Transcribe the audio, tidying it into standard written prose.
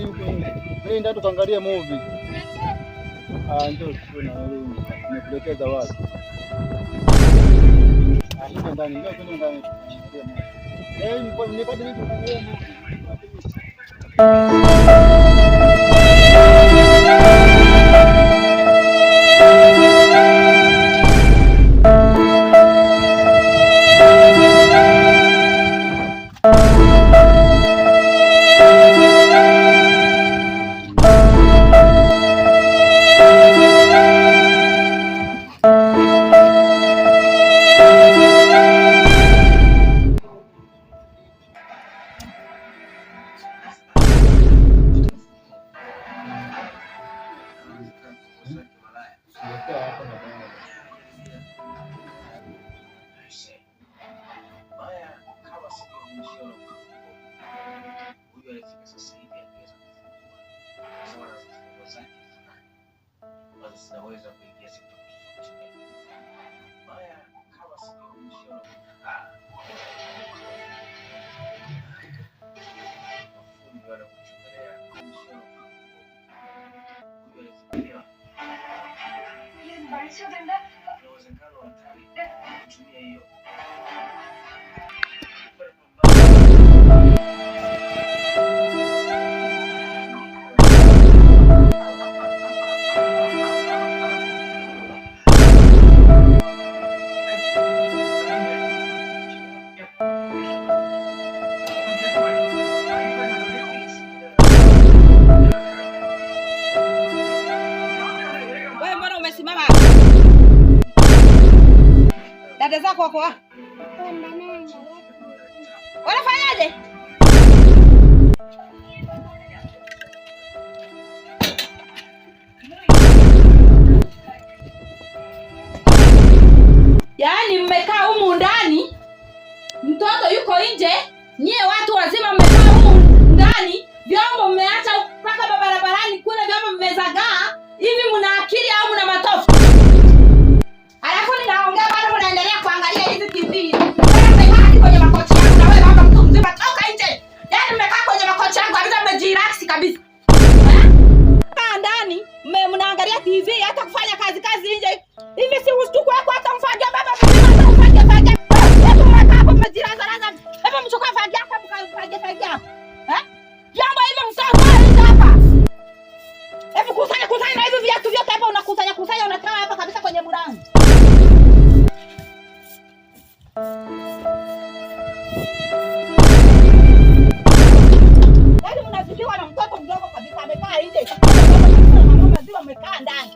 ndani huko. Mimi ndio tukaangalia movie. Ndio tuna wewe nimekuletea zawadi. Ndio ndani, ndio kwenda ndani. Nipate vitu kuangalia movie. Sinaweza kuingia siku mbaya kama sikuonyesha mafundi wala kuchomelea inawezekano hatari kutumia hiyo. Dada zako wako wapi? Wanafanyaje? Yaani mmekaa humu ndani, mtoto yuko nje, nyie watu wazima mmekaa humu ndani, vyombo mmeacha mpaka barabarani kule, vyombo mmezagaa. Hivi mna akili au mna matofu? Alafu ninaongea bado mnaendelea kuangalia hizi TV. Mmekaa kwenye makochi yangu na wewe hapa mtu mzima, toka nje. Yaani mmekaa kwenye makochi yangu kabisa, mmejirelax kabisa. Kaa ndani, mnaangalia TV hata kufanya kazi nje. Hivi si ustuko wako hata mfagia baba mzima hata mfagia. Hebu mmekaa hapo mmejiraza. Hebu mchukue fagia hapa mkafagia. Jambo hivi msao hapa. Hebu kusanya hivi viatu vyote hapa, unakusanya unakaa hapa kabisa kwenye mlango. Yaani mnazidiwa na mtoto mdogo kabisa amekaa nje. Mama zima amekaa ndani.